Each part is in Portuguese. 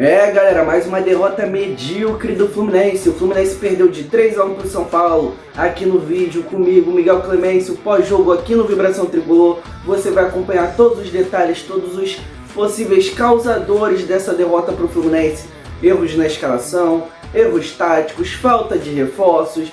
Galera, mais uma derrota medíocre do Fluminense. O Fluminense perdeu de 3-1 para o São Paulo. Aqui no vídeo comigo, Miguel Clemêncio, pós-jogo aqui no Vibração Tricolor. Você vai acompanhar todos os detalhes, todos os possíveis causadores dessa derrota para o Fluminense. Erros na escalação, erros táticos, falta de reforços,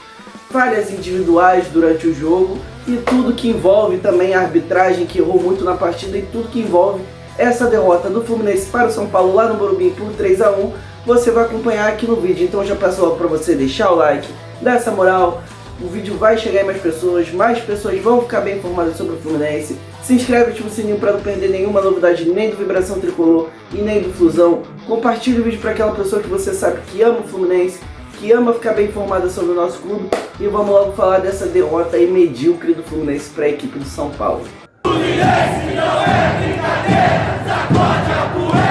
falhas individuais durante o jogo e tudo que envolve também a arbitragem, que errou muito na partida, e tudo que envolve essa derrota do Fluminense para o São Paulo lá no Morumbi por 3-1, você vai acompanhar aqui no vídeo. Então já peço logo para você deixar o like, dar essa moral, o vídeo vai chegar em mais pessoas vão ficar bem informadas sobre o Fluminense. Se inscreve, ativa o sininho para não perder nenhuma novidade, nem do Vibração Tricolor e nem do Flusão. Compartilhe o vídeo para aquela pessoa que você sabe que ama o Fluminense, que ama ficar bem informada sobre o nosso clube. E vamos logo falar dessa derrota aí medíocre do Fluminense para a equipe do São Paulo. Fluminense não é brincadeira, sacode a poeira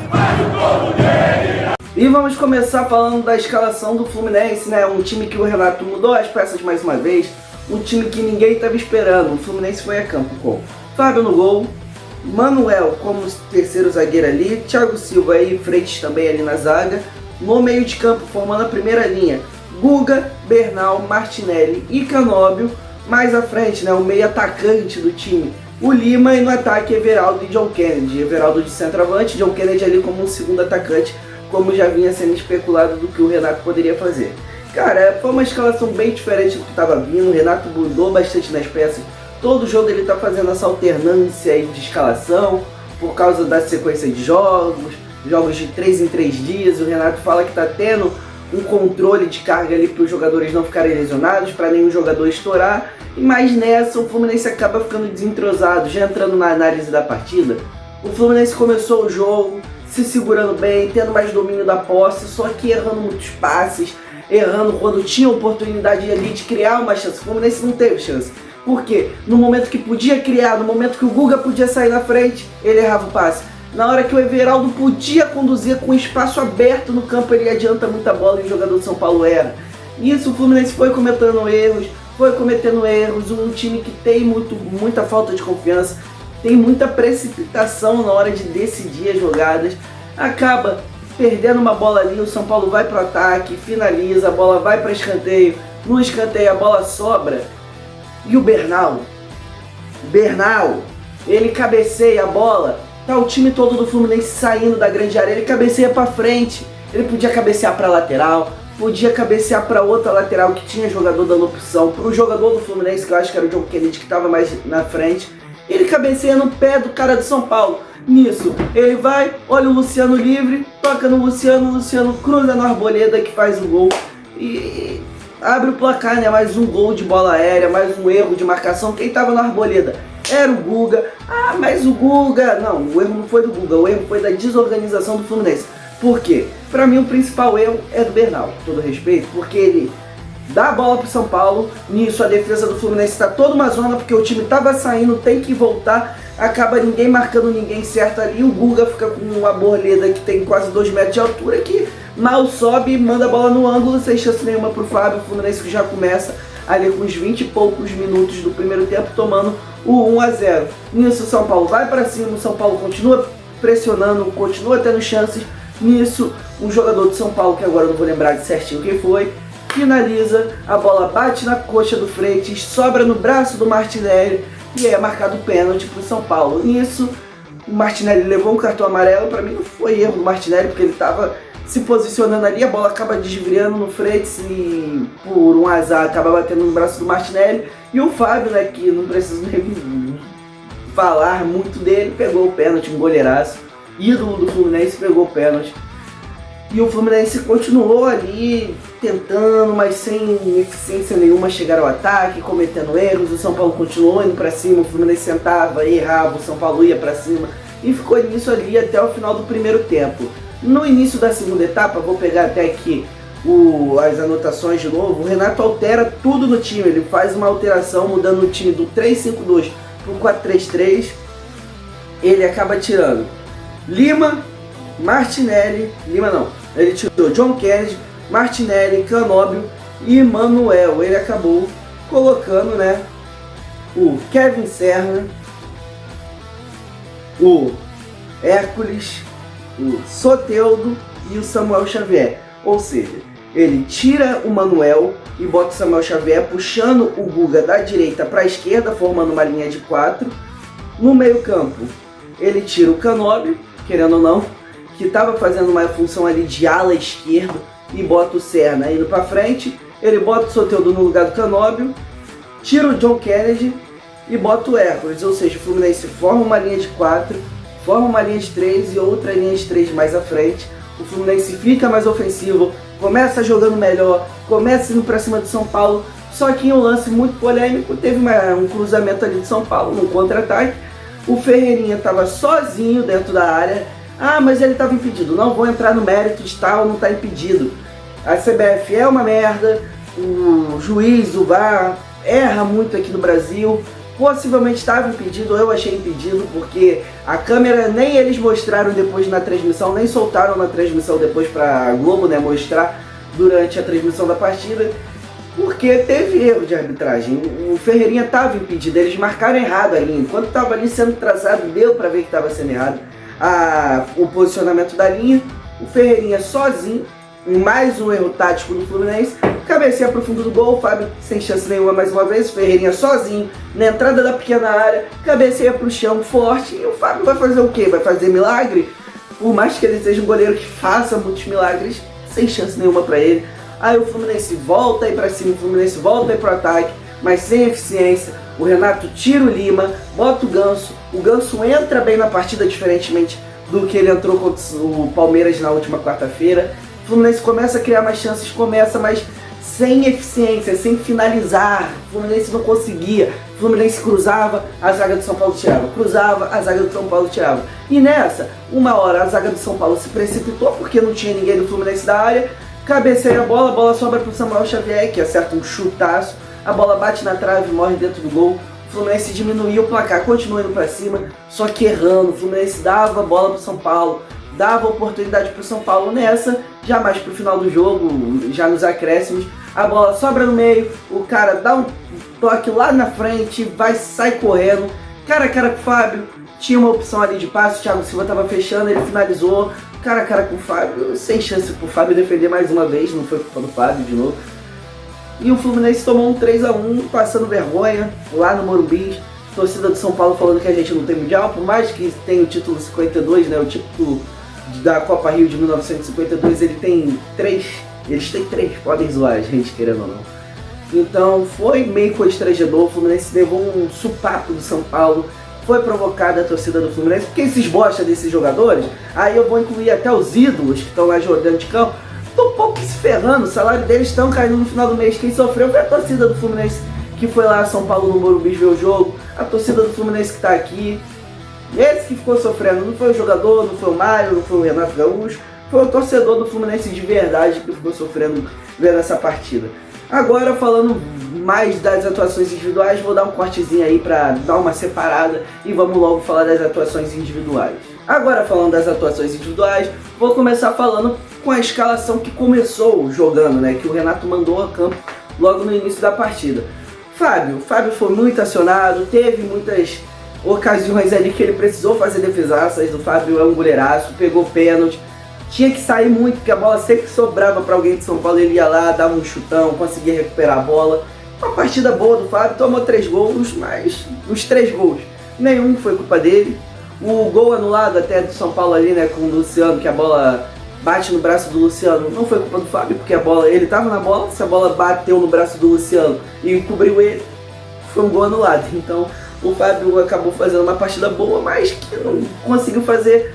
e mais o povo dele. E vamos começar falando da escalação do Fluminense, né? Um time que o Renato mudou as peças mais uma vez, um time que ninguém estava esperando. O Fluminense foi a campo com Fábio no gol, Manuel como terceiro zagueiro ali, Thiago Silva e Freitas também ali na zaga. No meio de campo, formando a primeira linha, Guga, Bernal, Martinelli e Canóbio. Mais à frente, né, o meio atacante do time, o Lima, e no ataque Everaldo e John Kennedy. Everaldo de centroavante, John Kennedy ali como um segundo atacante, como já vinha sendo especulado do que o Renato poderia fazer. Cara, foi uma escalação bem diferente do que estava vindo. O Renato mudou bastante nas peças. Todo jogo ele está fazendo essa alternância aí de escalação por causa da sequência de jogos de 3 em 3 dias. O Renato fala que está tendo um controle de carga ali para os jogadores não ficarem lesionados, para nenhum jogador estourar. Mas nessa o Fluminense acaba ficando desentrosado. Já entrando na análise da partida, o Fluminense começou o jogo se segurando bem, tendo mais domínio da posse, só que errando muitos passes, errando quando tinha oportunidade ali de criar uma chance. O Fluminense não teve chance. Por quê? No momento que podia criar, no momento que o Guga podia sair na frente, ele errava o passe. Na hora que o Everaldo podia conduzir com espaço aberto no campo, ele adianta muita bola e o jogador de São Paulo erra. Nisso o Fluminense foi cometendo erros, um time que tem muita falta de confiança, tem muita precipitação na hora de decidir as jogadas, acaba perdendo uma bola ali, o São Paulo vai para o ataque, finaliza, a bola vai para escanteio, no escanteio a bola sobra, e o Bernal, ele cabeceia a bola. Tá o time todo do Fluminense saindo da grande área, ele cabeceia pra frente. Ele podia cabecear pra lateral, podia cabecear pra outra lateral que tinha jogador dando opção, pro jogador do Fluminense, que eu acho que era o John Kennedy, que tava mais na frente. Ele cabeceia no pé do cara do São Paulo. Nisso, ele vai, olha o Luciano livre, toca no Luciano, o Luciano cruza na Arboleda, que faz o gol. E abre o placar, né? Mais um gol de bola aérea, mais um erro de marcação. Quem tava na Arboleda era o Guga. Mas o Guga... Não, o erro não foi do Guga, o erro foi da desorganização do Fluminense. Por quê? Pra mim o principal erro é do Bernal, com todo respeito, porque ele dá a bola pro São Paulo. Nisso a defesa do Fluminense tá toda uma zona, porque o time tava saindo, tem que voltar, acaba ninguém marcando ninguém certo ali. O Guga fica com uma Arboleda que tem quase 2 metros de altura, que mal sobe e manda a bola no ângulo, sem chance nenhuma pro Fábio. O Fluminense que já começa ali com os 20 e poucos minutos do primeiro tempo tomando o 1-0. Nisso o São Paulo vai para cima, o São Paulo continua pressionando, continua tendo chances. Nisso um jogador de São Paulo, que agora eu não vou lembrar de certinho quem foi, finaliza, a bola bate na coxa do Freitas, sobra no braço do Martinelli e é marcado pênalti pro São Paulo. Nisso o Martinelli levou um cartão amarelo. Para mim não foi erro do Martinelli, porque ele estava se posicionando ali, a bola acaba desviando no Freitas e por um azar acaba batendo no braço do Martinelli. E o Fábio, né, que não preciso nem falar muito dele, pegou o pênalti, um goleiraço, ídolo do Fluminense, pegou o pênalti. E o Fluminense continuou ali tentando, mas sem eficiência nenhuma chegar ao ataque, cometendo erros. O São Paulo continuou indo para cima, o Fluminense sentava, errava, o São Paulo ia para cima e ficou nisso ali até o final do primeiro tempo. No início da segunda etapa, vou pegar até aqui as anotações de novo, o Renato altera tudo no time. Ele faz uma alteração mudando o time do 3-5-2 para o 4-3-3. Ele acaba tirando Lima, Martinelli, ele tirou John Kennedy, Martinelli, Canóbio e Manuel. Ele acabou colocando, né, o Kevin Serna, o Hércules o Soteldo e o Samuel Xavier. Ou seja, ele tira o Manuel e bota o Samuel Xavier puxando o Guga da direita para a esquerda, formando uma linha de 4. No meio campo, ele tira o Canóbio, querendo ou não, que estava fazendo uma função ali de ala esquerda, e bota o Serna indo para frente. Ele bota o Soteldo no lugar do Canóbio, tira o John Kennedy e bota o Hércules. Ou seja, o Fluminense forma uma linha de 4, forma uma linha de 3 e outra linha de 3 mais à frente. O Fluminense fica mais ofensivo, começa jogando melhor, começa indo para cima do São Paulo. Só que em um lance muito polêmico, teve um cruzamento ali de São Paulo, no contra-ataque. O Ferreirinha estava sozinho dentro da área. Ah, mas ele estava impedido. Não vou entrar no mérito de tal ou não está impedido. A CBF é uma merda, o juiz, o VAR, erra muito aqui no Brasil. Possivelmente estava impedido, eu achei impedido, porque a câmera nem eles mostraram depois na transmissão, nem soltaram na transmissão depois para a Globo, né, mostrar durante a transmissão da partida, porque teve erro de arbitragem. O Ferreirinha estava impedido, eles marcaram errado ali. Enquanto estava ali sendo traçado, deu para ver que estava sendo errado o posicionamento da linha. O Ferreirinha sozinho, mais um erro tático do Fluminense, cabeceia pro fundo do gol, o Fábio sem chance nenhuma mais uma vez, o Ferreirinha sozinho, na entrada da pequena área, cabeceia pro chão forte, e o Fábio vai fazer o quê? Vai fazer milagre? Por mais que ele seja um goleiro que faça muitos milagres, sem chance nenhuma pra ele. Aí o Fluminense volta aí pra cima, o Fluminense volta aí pro ataque, mas sem eficiência. O Renato tira o Lima, bota o Ganso entra bem na partida, diferentemente do que ele entrou contra o Palmeiras na última quarta-feira. O Fluminense começa a criar mais chances, mas sem eficiência, sem finalizar. O Fluminense não conseguia. O Fluminense cruzava, a zaga do São Paulo tirava. Cruzava, a zaga do São Paulo tirava. E nessa, uma hora a zaga do São Paulo se precipitou, porque não tinha ninguém do Fluminense da área. Cabeceia a bola sobra para o Samuel Xavier, que acerta um chutaço. A bola bate na trave, morre dentro do gol. O Fluminense diminuiu o placar, continua indo para cima, só que errando. O Fluminense dava a bola para o São Paulo, dava oportunidade para o São Paulo nessa, já mais para o final do jogo, já nos acréscimos. A bola sobra no meio, o cara dá um toque lá na frente, sai correndo, cara a cara com o Fábio, tinha uma opção ali de passe, o Thiago Silva estava fechando, ele finalizou, cara a cara com o Fábio, sem chance pro Fábio defender mais uma vez, não foi culpa do Fábio de novo. E o Fluminense tomou um 3-1, passando vergonha, lá no Morumbi. Torcida do São Paulo falando que a gente não tem Mundial, por mais que tenha o título 52, né, o título da Copa Rio de 1952, eles têm três, podem zoar a gente, querendo ou não. Então foi meio constrangedor, o Fluminense levou um supapo do São Paulo, foi provocada a torcida do Fluminense, porque esses bosta desses jogadores, aí eu vou incluir até os ídolos que estão lá jogando de campo, estão um pouco se ferrando, o salário deles estão caindo no final do mês. Quem sofreu foi a torcida do Fluminense, que foi lá a São Paulo no Morumbi ver o jogo, a torcida do Fluminense que está aqui. Esse que ficou sofrendo, não foi o jogador, não foi o Mário, não foi o Renato Gaúcho, foi o torcedor do Fluminense de verdade que ficou sofrendo vendo essa partida. Agora, falando mais das atuações individuais, vou dar um cortezinho aí para dar uma separada e vamos logo falar das atuações individuais. Agora, falando das atuações individuais, vou começar falando com a escalação que começou jogando, né, que o Renato mandou a campo logo no início da partida. Fábio foi muito acionado, teve muitas ocasiões ali que ele precisou fazer defesaças. O Fábio é um goleiraço, pegou pênalti, tinha que sair muito, porque a bola sempre sobrava para alguém de São Paulo, ele ia lá, dava um chutão, conseguia recuperar a bola. Uma partida boa do Fábio, tomou 3 gols, mas os 3 gols, nenhum foi culpa dele. O gol anulado até do São Paulo ali, né, com o Luciano, que a bola bate no braço do Luciano, não foi culpa do Fábio, porque ele estava na bola, se a bola bateu no braço do Luciano e cobriu ele, foi um gol anulado. Então o Fábio acabou fazendo uma partida boa, mas que não conseguiu fazer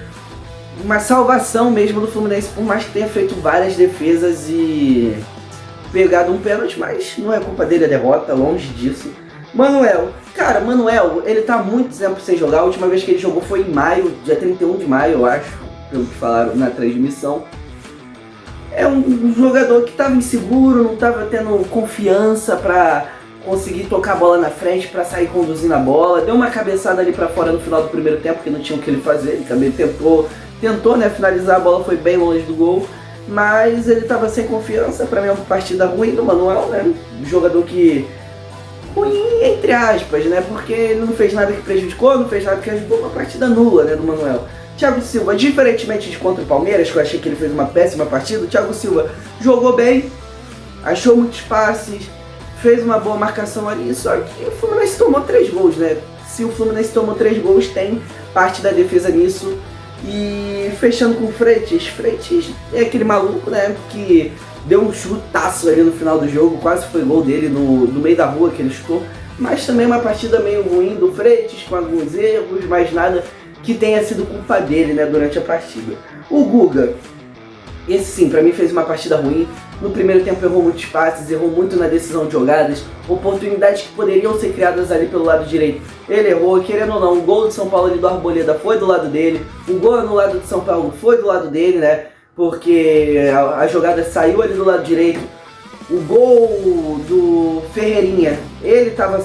uma salvação mesmo do Fluminense, por mais que tenha feito várias defesas e pegado um pênalti, mas não é culpa dele a derrota, longe disso. Manuel, ele tá há muito tempo sem jogar. A última vez que ele jogou foi em maio, dia 31 de maio, eu acho, pelo que falaram na transmissão. É um jogador que estava inseguro, não estava tendo confiança para conseguir tocar a bola na frente, para sair conduzindo a bola. Deu uma cabeçada ali para fora no final do primeiro tempo, que não tinha o que ele fazer. Ele também tentou, né, finalizar, a bola foi bem longe do gol, mas ele estava sem confiança. Para mim é uma partida ruim do Manuel, né? Um jogador que ruim entre aspas, né? Porque ele não fez nada que prejudicou, não fez nada que ajudou, uma partida nula, né, do Manuel. Thiago Silva, diferentemente de contra o Palmeiras, que eu achei que ele fez uma péssima partida, o Thiago Silva jogou bem, achou muitos passes, fez uma boa marcação ali, só que o Fluminense tomou 3 gols, né? Se o Fluminense tomou 3 gols, tem parte da defesa nisso. E fechando com o Freitas é aquele maluco, né, que deu um chutaço ali no final do jogo, quase foi gol dele no meio da rua que ele chutou, mas também uma partida meio ruim do Freitas, com alguns erros, mas nada que tenha sido culpa dele, né, durante a partida. O Guga, esse sim, pra mim fez uma partida ruim. No primeiro tempo errou muitos passes, errou muito na decisão de jogadas, oportunidades que poderiam ser criadas ali pelo lado direito. Ele errou, querendo ou não, o gol de São Paulo ali do Arboleda foi do lado dele, o gol anulado de São Paulo foi do lado dele, né? Porque a jogada saiu ali do lado direito. O gol do Ferreirinha, ele tava...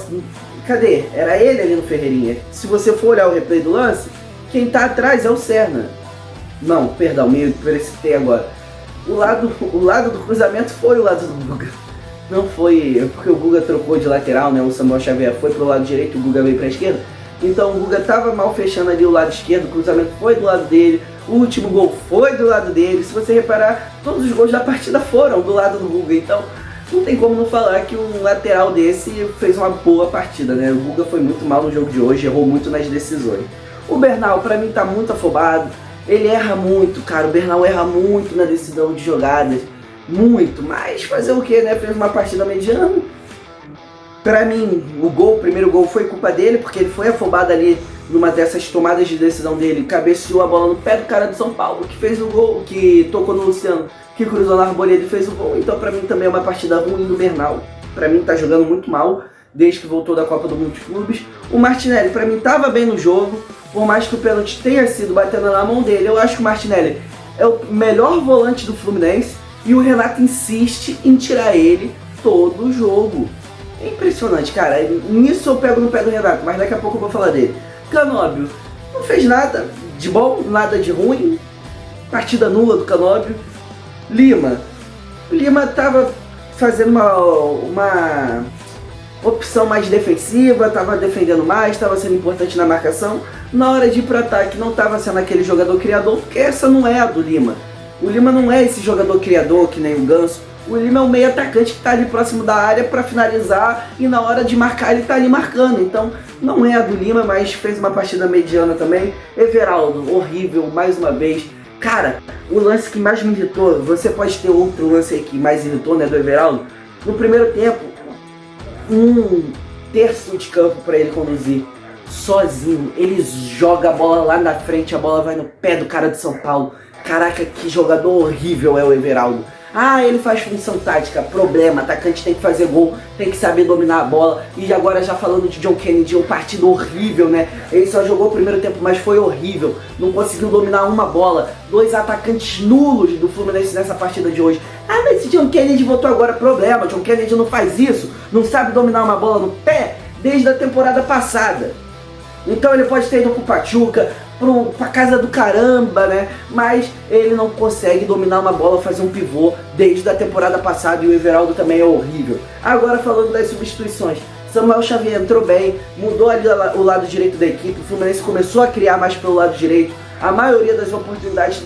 Cadê? Era ele ali no Ferreirinha. Se você for olhar o replay do lance, quem tá atrás é o Serna. Não, perdão, me precipitei agora. O lado do cruzamento foi o lado do Guga. Não foi, porque o Guga trocou de lateral, né? O Samuel Xavier foi pro lado direito, o Guga veio pra esquerda. Então o Guga tava mal fechando ali o lado esquerdo, o cruzamento foi do lado dele, o último gol foi do lado dele. Se você reparar, todos os gols da partida foram do lado do Guga. Então não tem como não falar que um lateral desse fez uma boa partida, né? O Guga foi muito mal no jogo de hoje, errou muito nas decisões. O Bernal, pra mim, tá muito afobado. Ele erra muito, cara, o Bernal erra muito na decisão de jogadas, muito, mas fazer o que, né, fez uma partida mediana. Pra mim, o primeiro gol foi culpa dele, porque ele foi afobado ali numa dessas tomadas de decisão dele, cabeceou a bola no pé do cara do São Paulo, que fez o gol, que tocou no Luciano, que cruzou na Arboleda e fez o gol. Então pra mim também é uma partida ruim do Bernal, pra mim tá jogando muito mal, desde que voltou da Copa do Mundo de Clubes. O Martinelli, pra mim, tava bem no jogo, por mais que o pênalti tenha sido batendo na mão dele. Eu acho que o Martinelli é o melhor volante do Fluminense e o Renato insiste em tirar ele todo o jogo. É impressionante, cara. Nisso eu pego no pé do Renato, mas daqui a pouco eu vou falar dele. Canóbio não fez nada de bom, nada de ruim. Partida nula do Canóbio. Lima tava fazendo uma opção mais defensiva, estava defendendo mais, estava sendo importante na marcação. Na hora de ir para ataque não estava sendo aquele jogador criador, porque essa não é a do Lima. O Lima não é esse jogador criador que nem o Ganso. O Lima é um meio atacante que está ali próximo da área para finalizar e na hora de marcar ele está ali marcando. Então não é a do Lima, mas fez uma partida mediana também. Everaldo, horrível, mais uma vez. Cara, o lance que mais me irritou, você pode ter outro lance aí que mais irritou, né, do Everaldo. No primeiro tempo, um terço de campo para ele conduzir sozinho, ele joga a bola lá na frente, a bola vai no pé do cara de São Paulo. Caraca, que jogador horrível é o Everaldo. Ah, ele faz função tática, problema, atacante tem que fazer gol, tem que saber dominar a bola. E agora já falando de John Kennedy, um partido horrível, né? Ele só jogou o primeiro tempo, mas foi horrível, não conseguiu dominar uma bola. 2 atacantes nulos do Fluminense nessa partida de hoje. Ah, mas esse John Kennedy voltou agora, problema, John Kennedy não faz isso, não sabe dominar uma bola no pé desde a temporada passada. Então ele pode ter ido pro Pachuca, pra casa do caramba, né? Mas ele não consegue dominar uma bola, fazer um pivô desde a temporada passada, e o Everaldo também é horrível. Agora falando das substituições, Samuel Xavier entrou bem, mudou ali o lado direito da equipe, o Fluminense começou a criar mais pelo lado direito. A maioria das oportunidades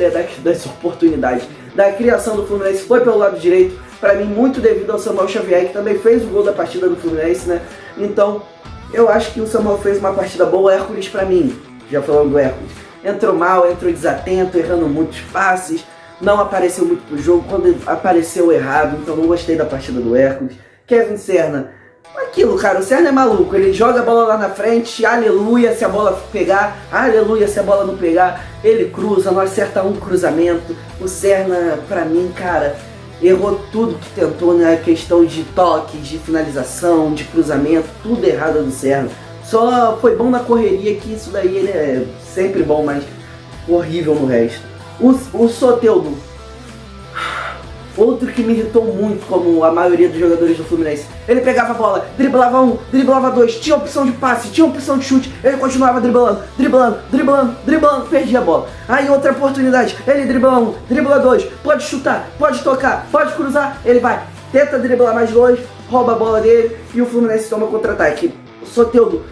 da criação do Fluminense foi pelo lado direito, para mim muito devido ao Samuel Xavier, que também fez o gol da partida do Fluminense, né? Então eu acho que o Samuel fez uma partida boa. Hércules, para mim, já falando do Hércules, entrou mal, entrou desatento, errando muitos passes, não apareceu muito pro jogo, quando apareceu errado, então não gostei da partida do Hércules. Kevin Serna, aquilo, cara, o Serna é maluco, ele joga a bola lá na frente, aleluia se a bola pegar, aleluia se a bola não pegar, ele cruza, não acerta um cruzamento. O Serna, pra mim, cara, errou tudo que tentou na questão de toque, de finalização, de cruzamento, tudo errado do Serna. Só foi bom na correria, que isso daí ele é sempre bom, mas horrível no resto. O Soteldo, outro que me irritou muito, como a maioria dos jogadores do Fluminense. Ele pegava a bola, driblava um, driblava dois, tinha opção de passe, tinha opção de chute, ele continuava driblando, perdia a bola. Aí outra oportunidade, ele dribla um, dribla dois, pode chutar, pode tocar, pode cruzar, ele vai, tenta driblar mais dois, rouba a bola dele e o Fluminense toma contra-ataque. O Soteldo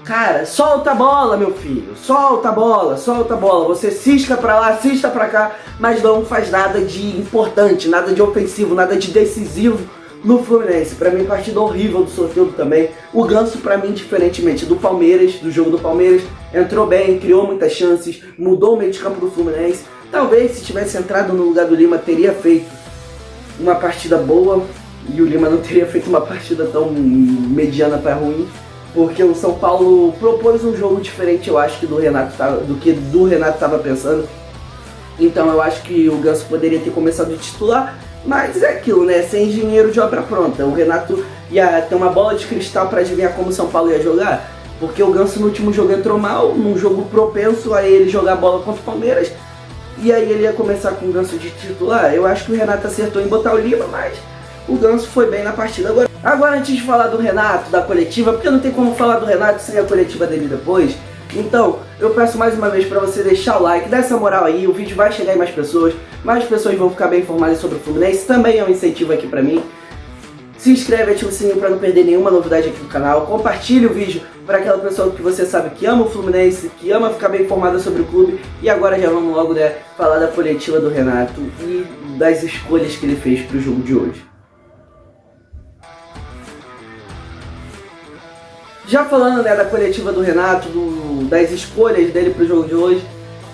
Cara, solta a bola, meu filho, solta a bola, solta a bola. Você cisca pra lá, cisca pra cá, mas não faz nada de importante, nada de ofensivo, nada de decisivo no Fluminense. Pra mim, partida horrível do Soteldo também. O Ganso, pra mim, diferentemente do Palmeiras, do jogo do Palmeiras, entrou bem, criou muitas chances, mudou o meio de campo do Fluminense. Talvez, se tivesse entrado no lugar do Lima, teria feito uma partida boa, e o Lima não teria feito uma partida tão mediana pra ruim, porque o São Paulo propôs um jogo diferente, eu acho, que do que do Renato estava pensando. Então eu acho que o Ganso poderia ter começado a titular, mas é aquilo, né? Sem engenheiro de obra pronta. O Renato ia ter uma bola de cristal para adivinhar como o São Paulo ia jogar, porque o Ganso no último jogo entrou mal, num jogo propenso a ele jogar bola contra o Palmeiras, e aí ele ia começar com o Ganso de titular. Eu acho que o Renato acertou em botar o Lima, mas o Ganso foi bem na partida. Agora antes de falar do Renato, da coletiva, porque não tem como falar do Renato sem a coletiva dele depois, então eu peço mais uma vez para você deixar o like, dar essa moral aí, o vídeo vai chegar em mais pessoas vão ficar bem informadas sobre o Fluminense, também é um incentivo aqui para mim. Se inscreve, ativa o sininho para não perder nenhuma novidade aqui do canal, compartilhe o vídeo para aquela pessoa que você sabe que ama o Fluminense, que ama ficar bem informada sobre o clube. E agora já vamos logo, né, falar da coletiva do Renato e das escolhas que ele fez para o jogo de hoje. Já falando, né, da coletiva do Renato, das escolhas dele pro jogo de hoje,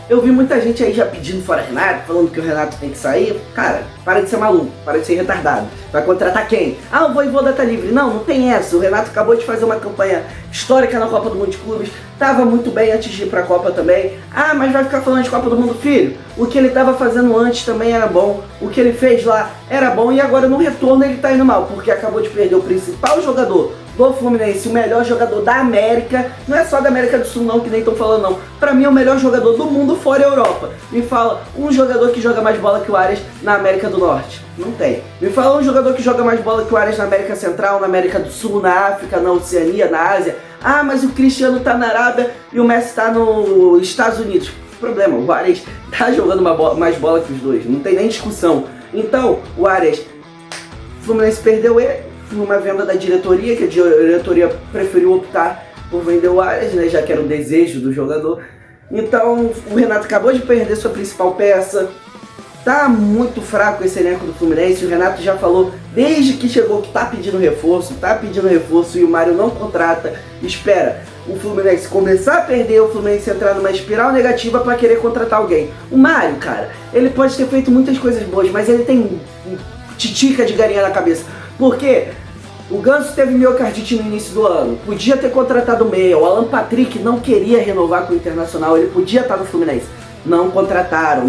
eu vi muita gente aí já pedindo fora Renato, falando que o Renato tem que sair. Cara, para de ser maluco, para de ser retardado. Vai contratar quem? Ah, o Vojvoda tá livre. Não, não tem essa. O Renato acabou de fazer uma campanha histórica na Copa do Mundo de Clubes, tava muito bem antes de ir pra Copa também. Ah, mas vai ficar falando de Copa do Mundo, filho? O que ele tava fazendo antes também era bom, o que ele fez lá era bom, e agora no retorno ele tá indo mal, porque acabou de perder o principal jogador do Fluminense, o melhor jogador da América, não é só da América do Sul não, que nem estão falando não, pra mim é o melhor jogador do mundo fora a Europa. Me fala um jogador que joga mais bola que o Arias na América do Norte, não tem. Me fala um jogador que joga mais bola que o Arias na América Central, na América do Sul, na África, na Oceania, na Ásia. Ah, mas o Cristiano tá na Arábia e o Messi tá nos Estados Unidos. Problema, o Arias tá jogando mais bola que os dois, não tem nem discussão. Então, o Arias, o Fluminense perdeu ele numa venda da diretoria, que a diretoria preferiu optar por vender o Arias, né, já que era o desejo do jogador. Então o Renato acabou de perder sua principal peça, tá muito fraco esse elenco do Fluminense. O Renato já falou desde que chegou que tá pedindo reforço e o Mário não contrata. Espera o Fluminense começar a perder, o Fluminense entrar numa espiral negativa para querer contratar alguém. O Mário, cara, ele pode ter feito muitas coisas boas, mas ele tem titica de galinha na cabeça. Porque o Ganso teve miocardite no início do ano, podia ter contratado o meia, o Alan Patrick não queria renovar com o Internacional, ele podia estar no Fluminense. Não contrataram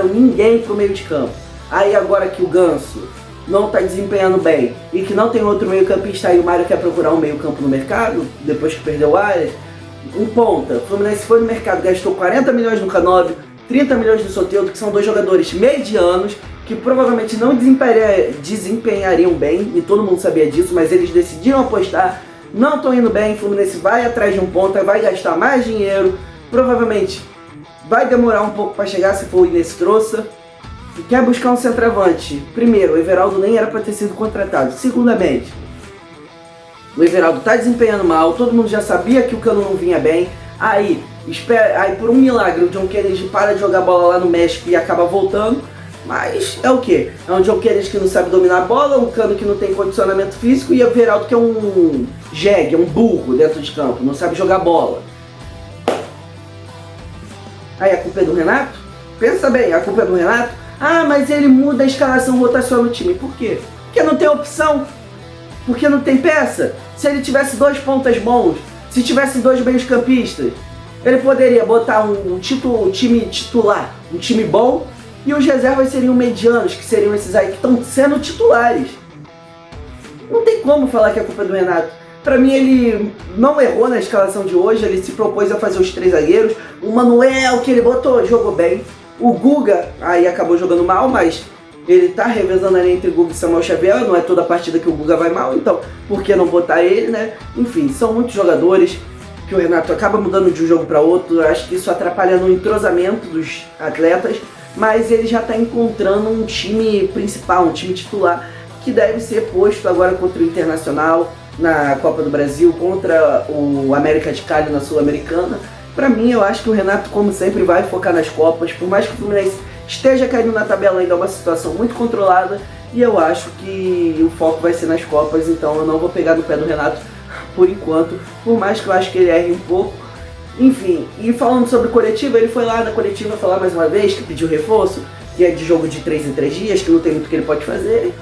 ninguém pro meio de campo. Aí agora que o Ganso não está desempenhando bem e que não tem outro meio campista, aí o Mário quer procurar um meio campo no mercado, depois que perdeu o Arias, um ponta. O Fluminense foi no mercado, gastou 40 milhões no Canóbio, 30 milhões no Soteldo, que são dois jogadores medianos, que provavelmente não desempenhariam bem, e todo mundo sabia disso, mas eles decidiram apostar, não estão indo bem. O Fluminense vai atrás de um ponta, vai gastar mais dinheiro, provavelmente vai demorar um pouco para chegar, se for o Inês Trouxa, e quer buscar um centroavante. Primeiro, o Everaldo nem era para ter sido contratado. Segundamente, o Everaldo está desempenhando mal, todo mundo já sabia que o Cano não vinha bem, aí por um milagre o John Kennedy para de jogar bola lá no México e acaba voltando. Mas é o que? É um John Kennedy que não sabe dominar a bola, um Cano que não tem condicionamento físico e o Everaldo que é um jegue, um burro dentro de campo, não sabe jogar bola. Aí a culpa é do Renato? Pensa bem, a culpa é do Renato? Ah, mas ele muda a escalação, rotação no time. Por quê? Porque não tem opção, porque não tem peça. Se ele tivesse dois pontas bons, se tivesse dois meios campistas, ele poderia botar um time titular, um time bom, e os reservas seriam medianos, que seriam esses aí que estão sendo titulares. Não tem como falar que a culpa é do Renato. Pra mim ele não errou na escalação de hoje, ele se propôs a fazer os três zagueiros. O Manuel que ele botou, jogou bem. O Guga aí acabou jogando mal, mas ele tá revezando ali entre Guga e Samuel Xavier. Não é toda partida que o Guga vai mal, então por que não botar ele, né? Enfim, são muitos jogadores que o Renato acaba mudando de um jogo para outro. Eu acho que isso atrapalha no entrosamento dos atletas, mas ele já está encontrando um time principal, um time titular, que deve ser posto agora contra o Internacional. na Copa do Brasil contra o América de Cali na Sul-Americana. Pra mim, eu acho que o Renato, como sempre, vai focar nas Copas, por mais que o Fluminense esteja caindo na tabela, ainda é uma situação muito controlada, e eu acho que o foco vai ser nas Copas, então eu não vou pegar no pé do Renato por enquanto, por mais que eu acho que ele erre um pouco. Enfim, e falando sobre coletiva, ele foi lá na coletiva falar mais uma vez que pediu reforço, que é de jogo de 3 em 3 dias, que não tem muito que ele pode fazer.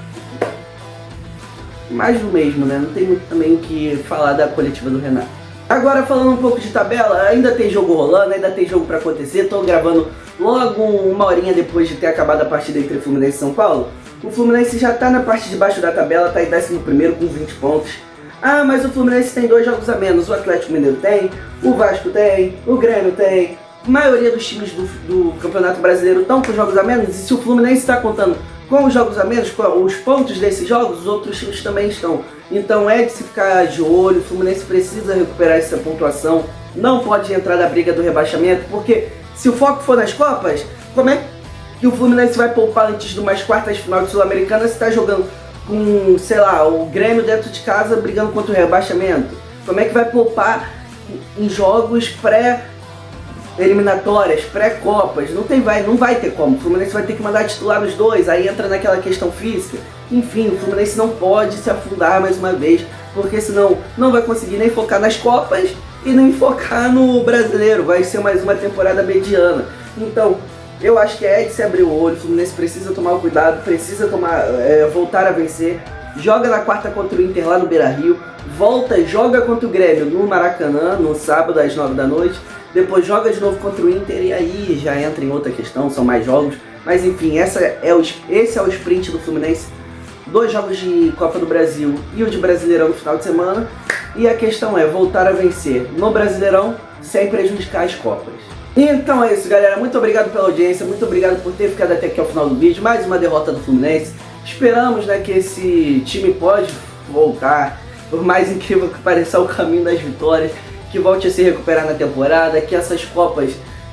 Mais do mesmo, né? Não tem muito também o que falar da coletiva do Renato. Agora falando um pouco de tabela, ainda tem jogo rolando, ainda tem jogo pra acontecer. Tô gravando logo uma horinha depois de ter acabado a partida entre Fluminense e São Paulo. O Fluminense já tá na parte de baixo da tabela, tá em 11º com 20 pontos. Ah, mas o Fluminense tem 2 jogos a menos. O Atlético Mineiro tem, o Vasco tem, o Grêmio tem. A maioria dos times do Campeonato Brasileiro estão com jogos a menos. E se o Fluminense está contando com os jogos a menos, com os pontos desses jogos, os outros times também estão. Então é de se ficar de olho. O Fluminense precisa recuperar essa pontuação. Não pode entrar na briga do rebaixamento, porque se o foco for nas Copas, como é que o Fluminense vai poupar antes de umas quartas de final de Sul-Americana se está jogando com, sei lá, o Grêmio dentro de casa brigando contra o rebaixamento? Como é que vai poupar em jogos pré-eliminatórias, pré-copas? Não vai ter como. O Fluminense vai ter que mandar titular nos dois, aí entra naquela questão física. Enfim, o Fluminense não pode se afundar mais uma vez, porque senão não vai conseguir nem focar nas Copas e nem focar no Brasileiro. Vai ser mais uma temporada mediana. Então, eu acho que é de se abrir o olho. O Fluminense precisa tomar o cuidado, precisa voltar a vencer. Joga na quarta contra o Inter lá no Beira-Rio, volta, joga contra o Grêmio no Maracanã, no sábado às 9 da noite, depois joga de novo contra o Inter e aí já entra em outra questão, são mais jogos. Mas enfim, esse é o sprint do Fluminense. 2 jogos de Copa do Brasil e o de Brasileirão no final de semana. E a questão é voltar a vencer no Brasileirão sem prejudicar as Copas. Então é isso, galera. Muito obrigado pela audiência, muito obrigado por ter ficado até aqui ao final do vídeo. Mais uma derrota do Fluminense. Esperamos, né, que esse time pode voltar, por mais incrível que pareça, o caminho das vitórias, que volte a se recuperar na temporada, que essas Copas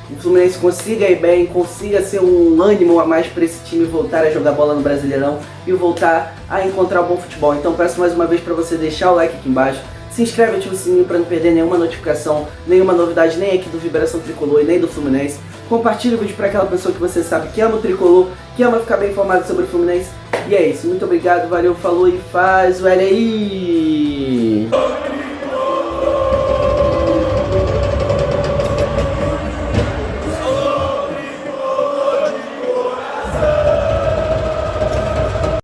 o Fluminense consiga ir bem, consiga ser um ânimo a mais para esse time voltar a jogar bola no Brasileirão e voltar a encontrar um bom futebol. Então peço mais uma vez para você deixar o like aqui embaixo, se inscreve, ativa o sininho para não perder nenhuma notificação, nenhuma novidade, nem aqui do Vibração Tricolor e nem do Fluminense. Compartilhe o vídeo para aquela pessoa que você sabe que ama o Tricolor, que ama ficar bem informado sobre o Fluminense. E é isso, muito obrigado, valeu, falou e faz o L aí!